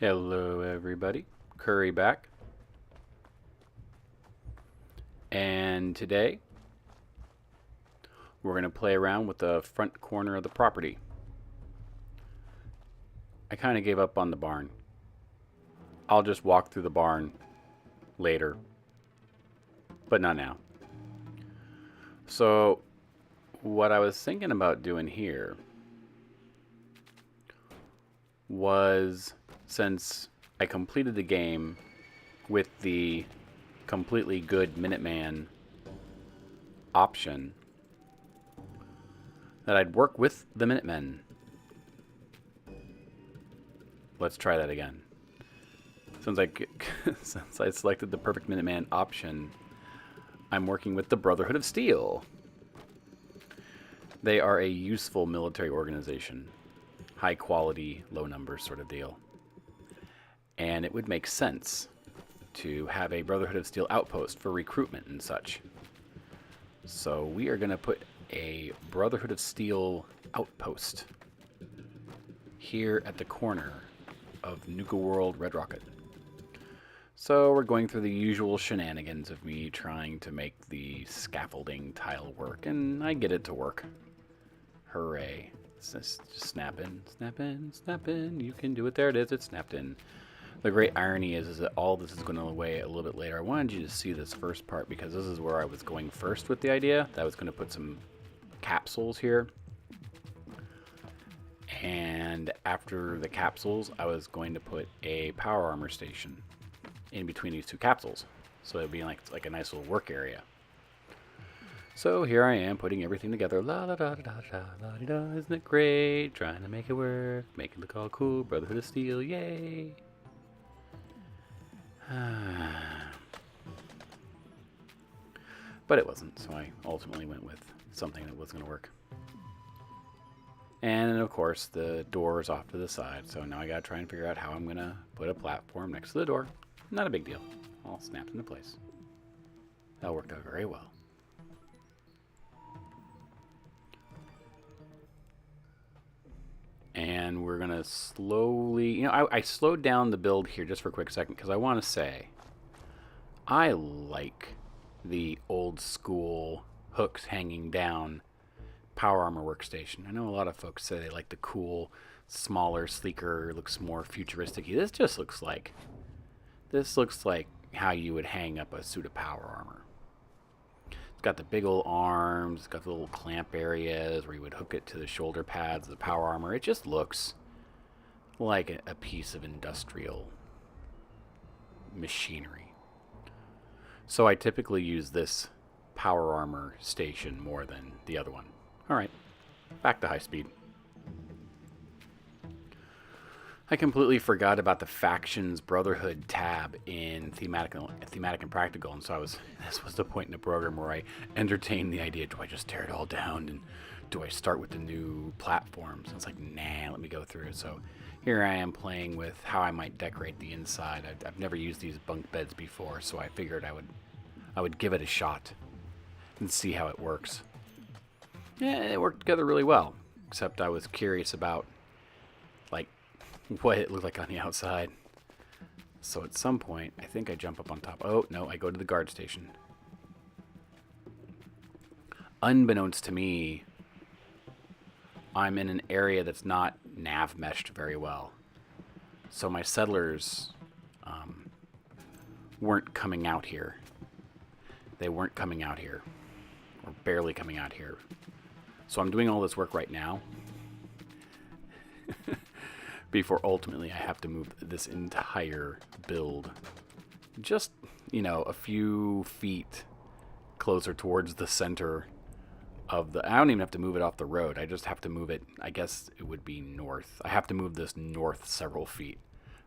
Hello everybody, Curry back, and today we're going to play around with the front corner of the property. I kind of gave up on the barn. I'll just walk through the barn later, but not now. So what I was thinking about doing here was, since I completed the game with the completely good Minuteman option, that I'd work with the Minutemen. Let's try that again. Since I selected the perfect Minuteman option, I'm working with the Brotherhood of Steel. They are a useful military organization. High quality, low numbers sort of deal. And it would make sense to have a Brotherhood of Steel outpost for recruitment and such. So we are going to put a Brotherhood of Steel outpost here at the corner of Nuka World Red Rocket. So we're going through the usual shenanigans of me trying to make the scaffolding tile work, and I get it to work. Hooray. Just snap in, snap in, snap in. You can do it. There it is. It snapped in. The great irony is that all this is going to away a little bit later. I wanted you to see this first part because this is where I was going first with the idea. That I was going to put some capsules here. And after the capsules, I was going to put a power armor station in between these two capsules. So it would be like a nice little work area. So here I am putting everything together. La da da da da da la di da. Isn't it great? Trying to make it work, make it look all cool. Brotherhood of Steel, yay! But it wasn't, so I ultimately went with something that was going to work. And of course, the door is off to the side, so now I got to try and figure out how I'm going to put a platform next to the door. Not a big deal. All snapped into place. That worked out very well. And we're going to slowly... I slowed down the build here just for a quick second because I want to say I like the old school hooks hanging down power armor workstation. I know a lot of folks say they like the cool, smaller, sleeker, looks more futuristic. This looks like how you would hang up a suit of power armor. It's got the big old arms, it's got the little clamp areas where you would hook it to the shoulder pads of the power armor. It just looks like a piece of industrial machinery. So I typically use this power armor station more than the other one. Alright, back to high speed. I completely forgot about the Factions Brotherhood tab in thematic and practical, and so this was the point in the program where I entertained the idea, do I just tear it all down and do I start with the new platforms? And it's like, nah, let me go through it. So here I am playing with how I might decorate the inside. I've never used these bunk beds before, so I figured I would give it a shot and see how it works. Yeah, it worked together really well, except I was curious about what it looked like on the outside. So at some point, I think I jump up on top. Oh, no, I go to the guard station. Unbeknownst to me, I'm in an area that's not nav meshed very well. So my settlers weren't coming out here. They weren't coming out here, or barely coming out here. So I'm doing all this work right now before ultimately I have to move this entire build just, a few feet closer towards the center of the... I don't even have to move it off the road. I just have to move it, I guess it would be north. I have to move this north several feet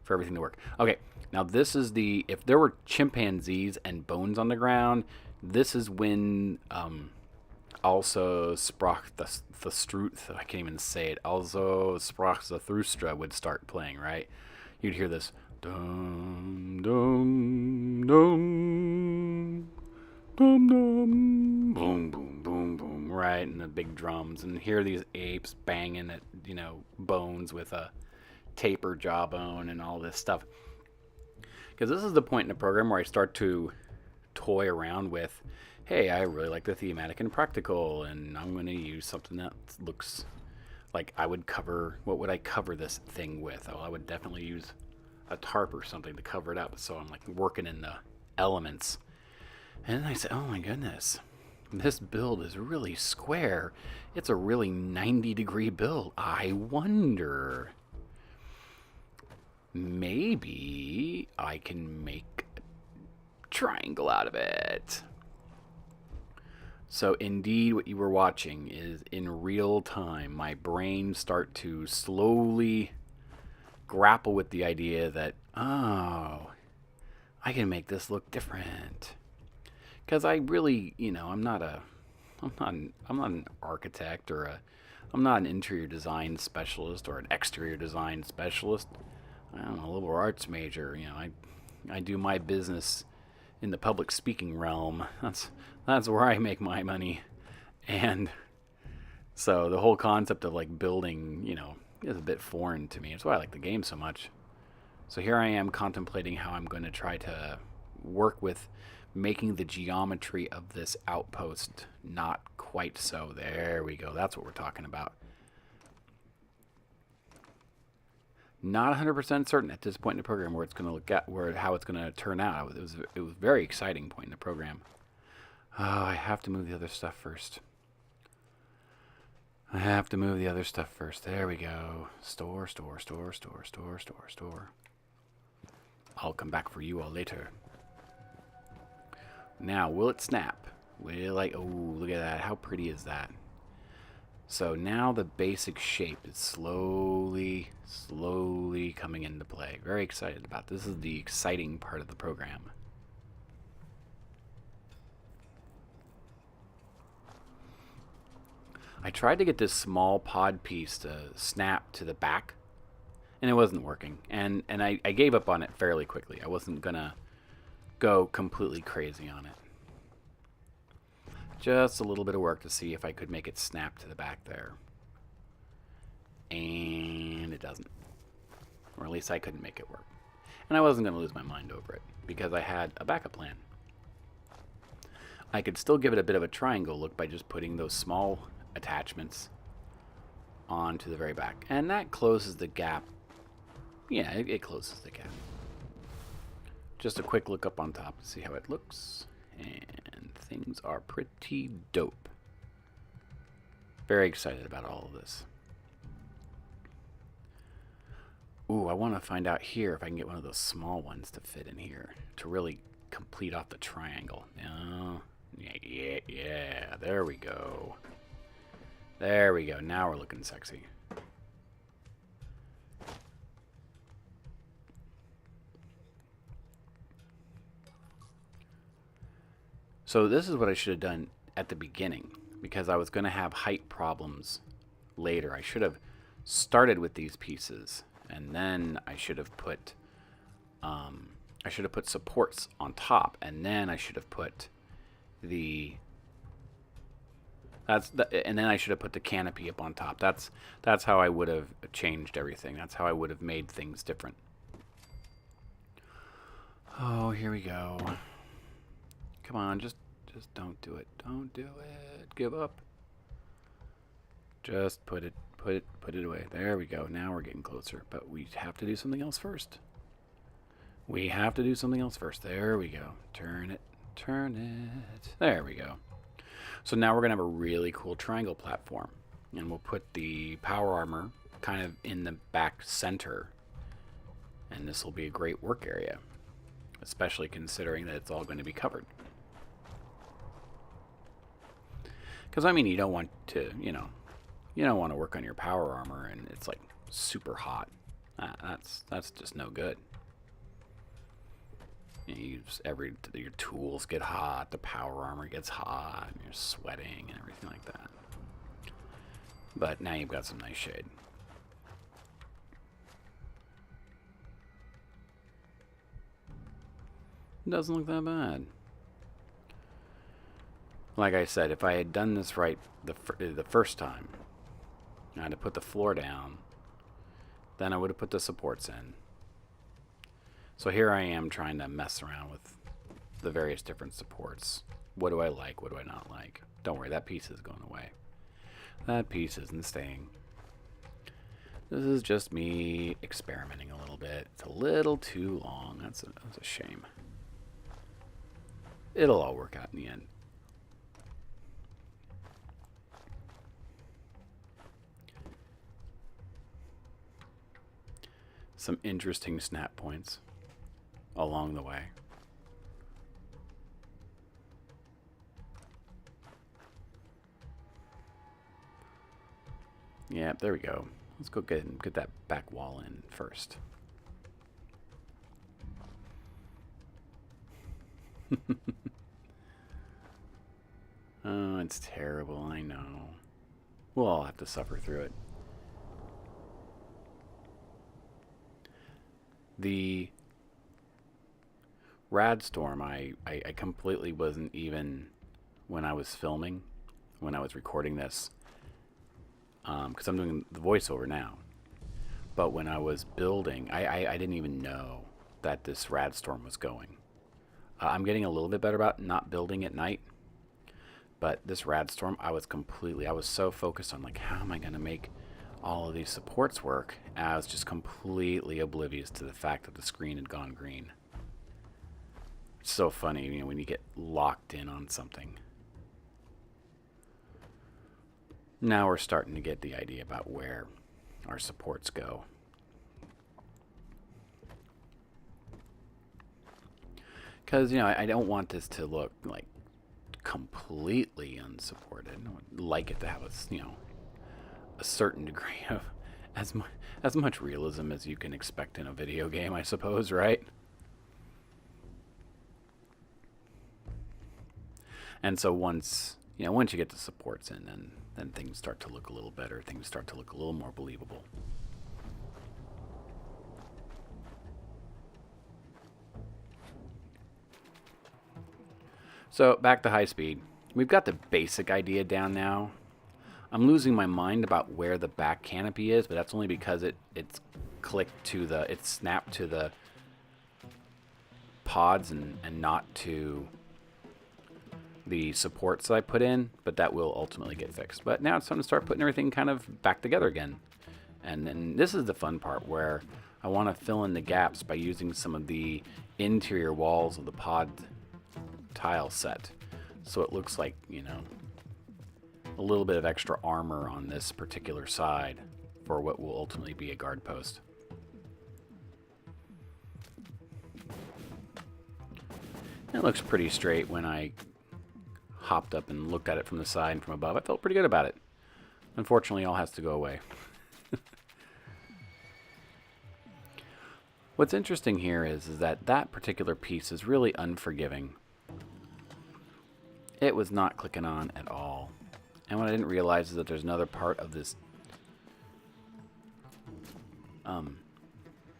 for everything to work. Okay, now this is the... If there were chimpanzees and bones on the ground, this is when... also sprach the Struth, I can't even say it. Also sprach the Thrustra would start playing, right? You'd hear this dum dum dum dum dum boom boom boom boom, right? And the big drums, and hear these apes banging at bones with a taper jawbone and all this stuff. Because this is the point in the program where I start to toy around with, hey, I really like the thematic and practical, and I'm going to use something that looks like I would cover, what would I cover this thing with? Oh, I would definitely use a tarp or something to cover it up. So I'm like working in the elements. And then I said, oh my goodness, this build is really square. It's a really 90-degree build. I wonder, maybe I can make a triangle out of it. So indeed, what you were watching is in real time, my brain start to slowly grapple with the idea that, oh, I can make this look different. Because I really, I'm not an architect I'm not an interior design specialist or an exterior design specialist. I'm a liberal arts major. I do my business in the public speaking realm. That's where I make my money. And so the whole concept of like building, is a bit foreign to me. That's why I like the game so much. So here I am contemplating how I'm going to try to work with making the geometry of this outpost not quite so. There we go. That's what we're talking about. Not 100% certain at this point in the program where it's going to look at how it's going to turn out. It was a very exciting point in the program. Oh, I have to move the other stuff first. There we go. Store. I'll come back for you all later. Now, will it snap? Oh, look at that. How pretty is that? So now the basic shape is slowly coming into play. Very excited about this. This is the exciting part of the program. I tried to get this small pod piece to snap to the back, and it wasn't working. And I gave up on it fairly quickly. I wasn't going to go completely crazy on it. Just a little bit of work to see if I could make it snap to the back there. And it doesn't. Or at least I couldn't make it work. And I wasn't going to lose my mind over it, because I had a backup plan. I could still give it a bit of a triangle look by just putting those small attachments onto the very back. And that closes the gap. Yeah, it closes the gap. Just a quick look up on top to see how it looks. And things are pretty dope. Very excited about all of this. Ooh, I want to find out here if I can get one of those small ones to fit in here to really complete off the triangle. Yeah, there we go. Now we're looking sexy. So this is what I should have done at the beginning, because I was going to have height problems later. I should have started with these pieces, and then I should have put supports on top, and then I should have put the canopy up on top. That's how I would have changed everything. That's how I would have made things different. Oh, here we go. Come on, just don't do it. Don't do it. Give up. Just put it away. There we go. Now we're getting closer, but we have to do something else first. There we go. Turn it. There we go. So now we're going to have a really cool triangle platform, and we'll put the power armor kind of in the back center, and this will be a great work area, especially considering that it's all going to be covered. Because, I mean, you don't want to, you don't want to work on your power armor and it's like super hot. That's just no good. Your tools get hot, the power armor gets hot, and you're sweating and everything like that. But now you've got some nice shade. Doesn't look that bad. Like I said, if I had done this right the first time, I had to put the floor down, then I would have put the supports in. So here I am trying to mess around with the various different supports. What do I like? What do I not like? Don't worry, that piece is going away. That piece isn't staying. This is just me experimenting a little bit. It's a little too long. That's a shame. It'll all work out in the end. Some interesting snap points along the way. Yeah, there we go. Let's go get that back wall in first. Oh, it's terrible, I know. We'll all have to suffer through it. The Radstorm, I completely wasn't even, when I was filming, when I was recording this, because I'm doing the voiceover now. But when I was building, I didn't even know that this Radstorm was going. I'm getting a little bit better about not building at night. But this Radstorm, I was so focused on, like, how am I going to make all of these supports work? And I was just completely oblivious to the fact that the screen had gone green. It's so funny, you know, when you get locked in on something. Now we're starting to get the idea about where our supports go. Because, you know, I don't want this to look like completely unsupported. I would like it to have a certain degree of as much realism as you can expect in a video game, I suppose, right? And so once you get the supports in, then things start to look a little better. Things start to look a little more believable. So back to high speed. We've got the basic idea down now. I'm losing my mind about where the back canopy is, but that's only because it's snapped to the pods and not to the supports that I put in, but that will ultimately get fixed. But now it's time to start putting everything kind of back together again. And then this is the fun part where I want to fill in the gaps by using some of the interior walls of the pod tile set, so it looks like, you know, a little bit of extra armor on this particular side for what will ultimately be a guard post. It looks pretty straight. When I hopped up and looked at it from the side and from above, I felt pretty good about it. Unfortunately, all has to go away. What's interesting here is that particular piece is really unforgiving. It was not clicking on at all. And what I didn't realize is that there's another part of this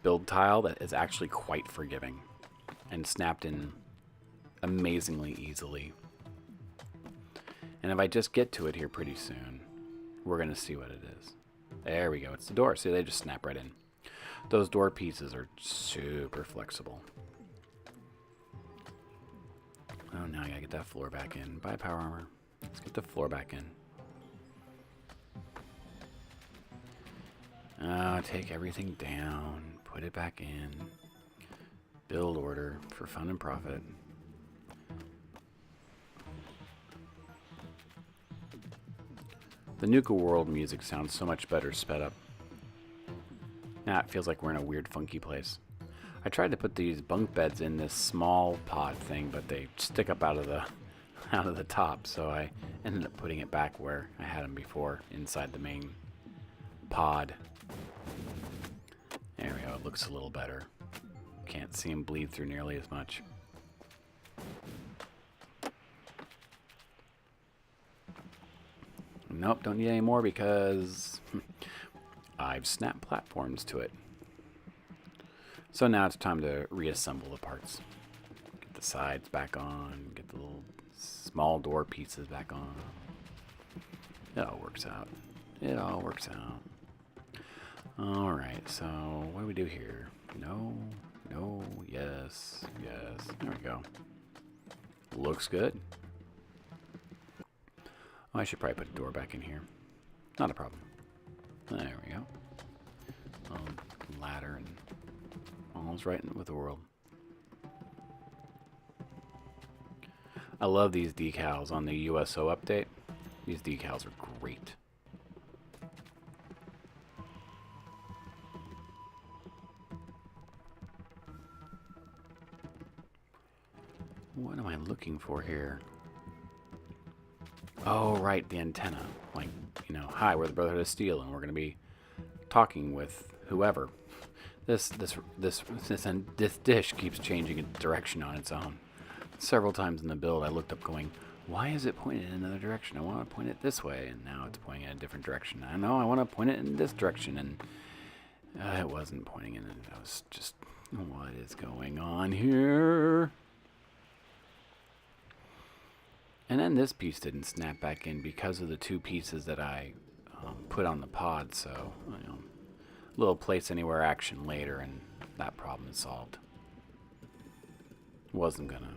build tile that is actually quite forgiving and snapped in amazingly easily. And if I just get to it here pretty soon, we're going to see what it is. There we go. It's the door. See, they just snap right in. Those door pieces are super flexible. Oh, now I gotta get that floor back in. Bye, power armor. Let's get the floor back in. Take everything down. Put it back in. Build order for fun and profit. The Nuka world music sounds so much better sped up. Now it feels like we're in a weird, funky place. I tried to put these bunk beds in this small pod thing, but they stick up out of the top, so I ended up putting it back where I had them before, inside the main pod. There we go. It looks a little better. Can't see them bleed through nearly as much. Nope, don't need any more because I've snapped platforms to it. So now it's time to reassemble the parts. Get the sides back on, get the little small door pieces back on. It all works out. It all works out. Alright, so what do we do here? No, no, yes, yes. There we go. Looks good. Oh, I should probably put a door back in here. Not a problem. There we go. Ladder and all's right with the world. I love these decals on the USO update. These decals are great. What am I looking for here? Oh, right, the antenna. Like, you know, hi, we're the Brotherhood of Steel, and we're going to be talking with whoever. This dish keeps changing its direction on its own. Several times in the build, I looked up going, why is it pointed in another direction? I want to point it this way, and now it's pointing in a different direction. I know I want to point it in this direction, and it wasn't pointing in it. I was just, what is going on here? And then this piece didn't snap back in because of the two pieces that I put on the pod, so, you know, little place anywhere action later, and that problem is solved. Wasn't gonna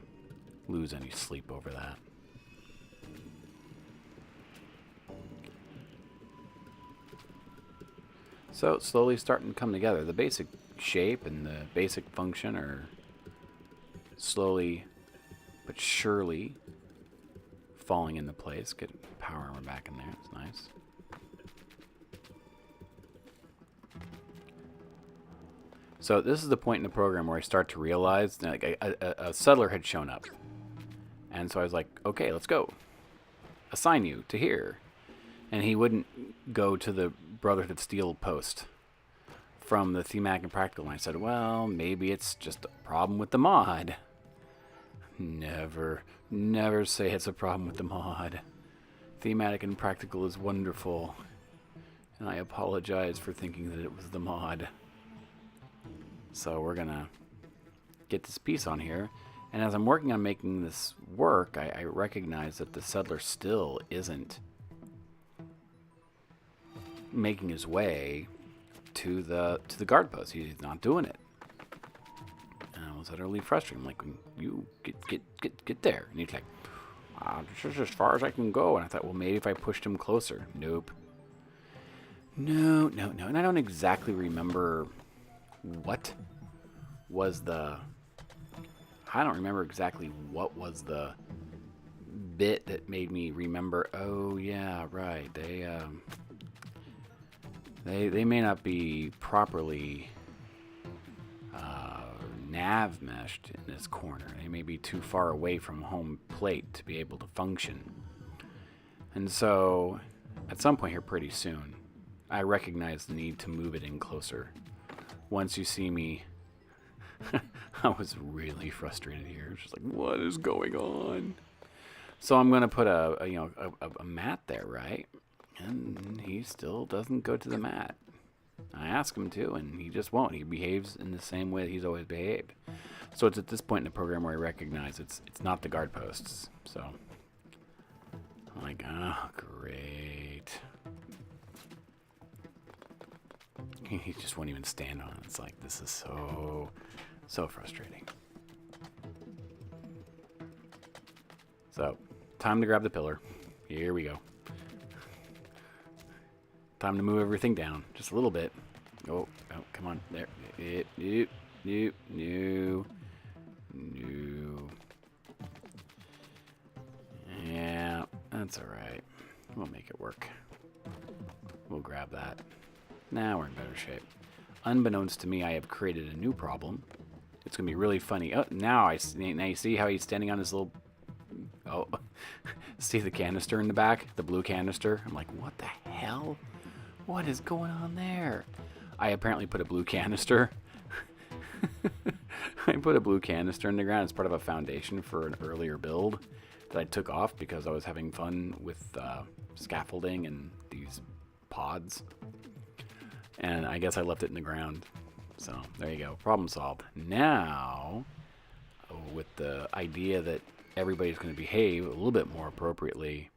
lose any sleep over that. So it's slowly starting to come together. The basic shape and the basic function are slowly but surely falling into place. Get power armor back in there. It's nice. So this is the point in the program where I start to realize that, like, a settler had shown up. And so I was like, okay, let's go. Assign you to here. And he wouldn't go to the Brotherhood of Steel post from the thematic and practical. And I said, well, maybe it's just a problem with the mod. Never say it's a problem with the mod. Thematic and practical is wonderful. And I apologize for thinking that it was the mod. So we're going to get this piece on here. And as I'm working on making this work, I recognize that the settler still isn't making his way to the guard post. He's not doing it. And I was utterly frustrated. I'm like, you get there. And he's like, this is as far as I can go. And I thought, well, maybe if I pushed him closer. Nope. No. And I don't exactly remember what was the... I don't remember exactly what was the bit that made me remember, oh, yeah, right. They may not be properly nav meshed in this corner. They may be too far away from home plate to be able to function. And so, at some point here pretty soon, I recognize the need to move it in closer. Once you see me, I was really frustrated here. Just like, what is going on? So I'm going to put a mat there, right? And he still doesn't go to the mat. I ask him to, and he just won't. He behaves in the same way that he's always behaved. So it's at this point in the program where I recognize it's not the guard posts. So I'm like, oh, great. He just won't even stand on it. It's like, this is so frustrating. So, time to grab the pillar. Here we go. Time to move everything down. Just a little bit. Oh, come on. There. No. Yeah, that's alright. We'll make it work. We'll grab that. Now we're in better shape. Unbeknownst to me, I have created a new problem. It's going to be really funny. Oh, now you see how he's standing on his little... Oh, see the canister in the back? The blue canister? I'm like, what the hell? What is going on there? I apparently put a blue canister. I put a blue canister in the ground as part of a foundation for an earlier build that I took off because I was having fun with scaffolding and these pods. And I guess I left it in the ground. So there you go. Problem solved. Now, with the idea that everybody's going to behave a little bit more appropriately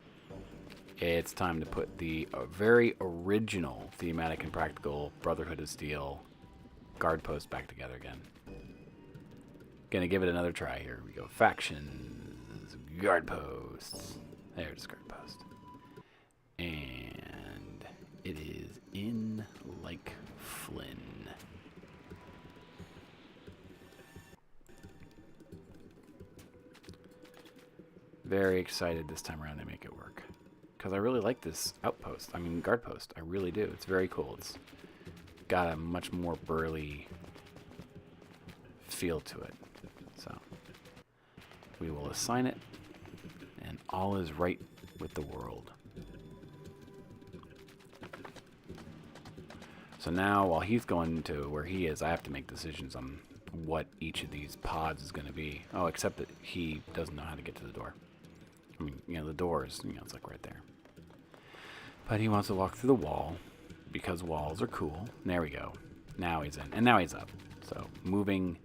it's time to put the very original thematic and practical Brotherhood of Steel guard post back together again. Gonna give it another try. Here we go. Factions, guard posts. There's guard post. And it is in like Flynn. Very excited this time around to make it work. Because I really like this outpost. I mean, guard post. I really do. It's very cool. It's got a much more burly feel to it. So, we will assign it. And all is right with the world. So now, while he's going to where he is, I have to make decisions on what each of these pods is going to be. Oh, except that he doesn't know how to get to the door. I mean, you know, the door is, you know, it's like right there. But he wants to walk through the wall because walls are cool. There we go. Now he's in. And now he's up. So, moving.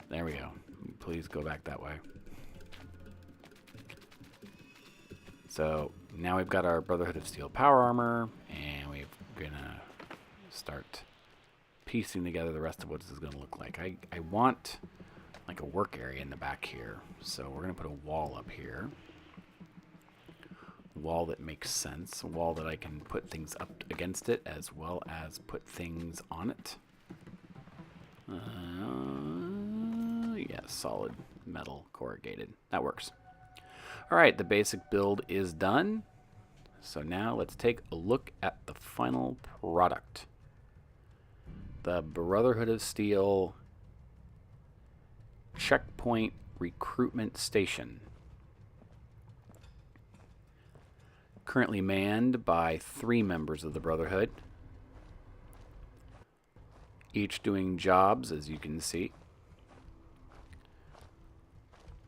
There we go. Please go back that way. So, now we've got our Brotherhood of Steel power armor. And we're going to start piecing together the rest of what this is going to look like. I want like a work area in the back here. So, we're going to put a wall up here. Wall that makes sense, a wall that I can put things up against it as well as put things on it. Yeah, solid metal corrugated. That works. Alright, the basic build is done. So now let's take a look at the final product. The Brotherhood of Steel Checkpoint Recruitment Station. Currently manned by 3 members of the Brotherhood, each doing jobs, as you can see.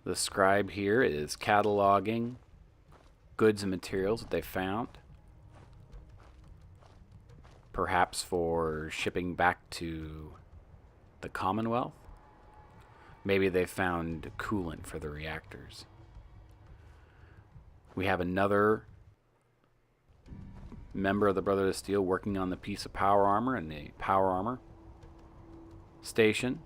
The scribe here is cataloging goods and materials that they found, perhaps for shipping back to the Commonwealth. Maybe they found coolant for the reactors. We have another member of the Brotherhood of Steel working on the piece of power armor and the power armor station.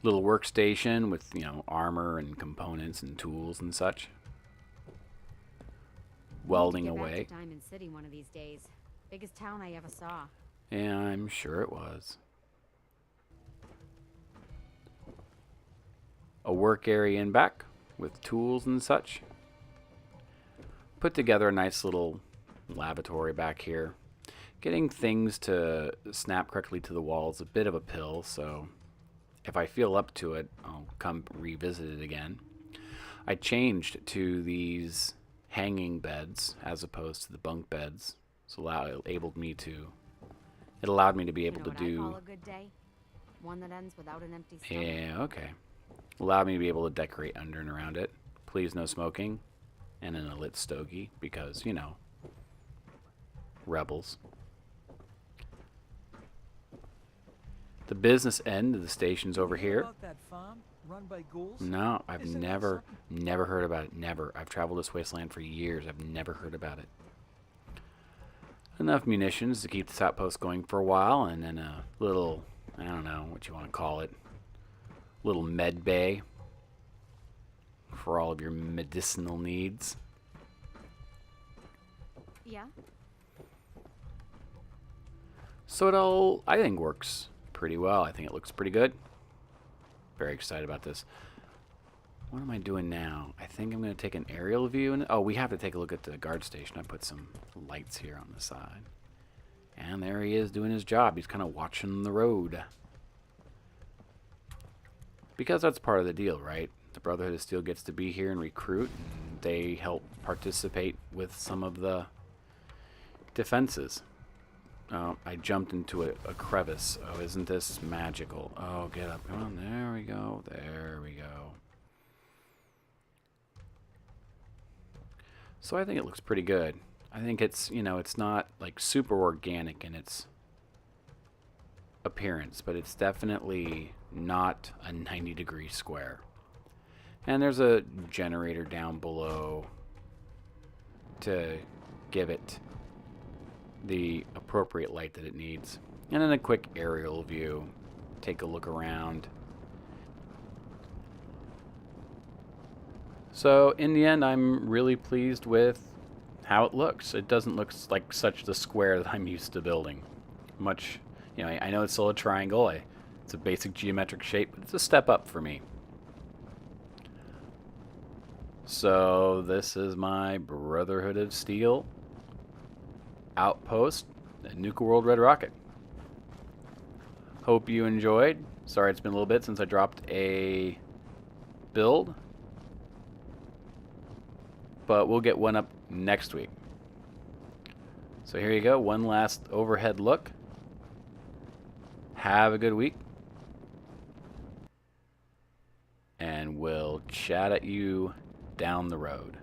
Little workstation with, you know, armor and components and tools and such. Welding away. Back to Diamond City one of these days. Biggest town I ever saw. Yeah, I'm sure it was. A work area in back with tools and such. Put together a nice little lavatory back here. Getting things to snap correctly to the wall is a bit of a pill, so if I feel up to it, I'll come revisit it again. I changed to these hanging beds as opposed to the bunk beds. So it allowed me to be able to do. I call a good day? One that ends without an empty stomach. Yeah, okay. Allowed me to be able to decorate under and around it. Please no smoking. And in a lit stogie because, you know, rebels. The business end of the station's over here. About that farm run by ghouls? No, I've Isn't that never heard about it. Never. I've traveled this wasteland for years. I've never heard about it. Enough munitions to keep this outpost going for a while, and then a little, I don't know what you want to call it, little med bay for all of your medicinal needs. Yeah? So it all, I think, works pretty well. I think it looks pretty good. Very excited about this. What am I doing now? I think I'm going to take an aerial view. And oh, we have to take a look at the guard station. I put some lights here on the side. And there he is doing his job. He's kind of watching the road. Because that's part of the deal, right? The Brotherhood of Steel gets to be here and recruit. And they help participate with some of the defenses. Oh, I jumped into a crevice. Oh, isn't this magical? Oh, get up. Come on. There we go. There we go. So I think it looks pretty good. I think it's, you know, it's not like super organic in its appearance, but it's definitely not a 90-degree square. And there's a generator down below to give it the appropriate light that it needs. And then a quick aerial view. Take a look around. So in the end, I'm really pleased with how it looks. It doesn't look like such the square that I'm used to building. Much, you know, I know it's still a triangle. It's a basic geometric shape, but it's a step up for me. So this is my Brotherhood of Steel outpost at Nuka World Red Rocket. Hope you enjoyed. Sorry it's been a little bit since I dropped a build, but we'll get one up next week. So here you go, one last overhead look. Have a good week, and we'll chat at you down the road.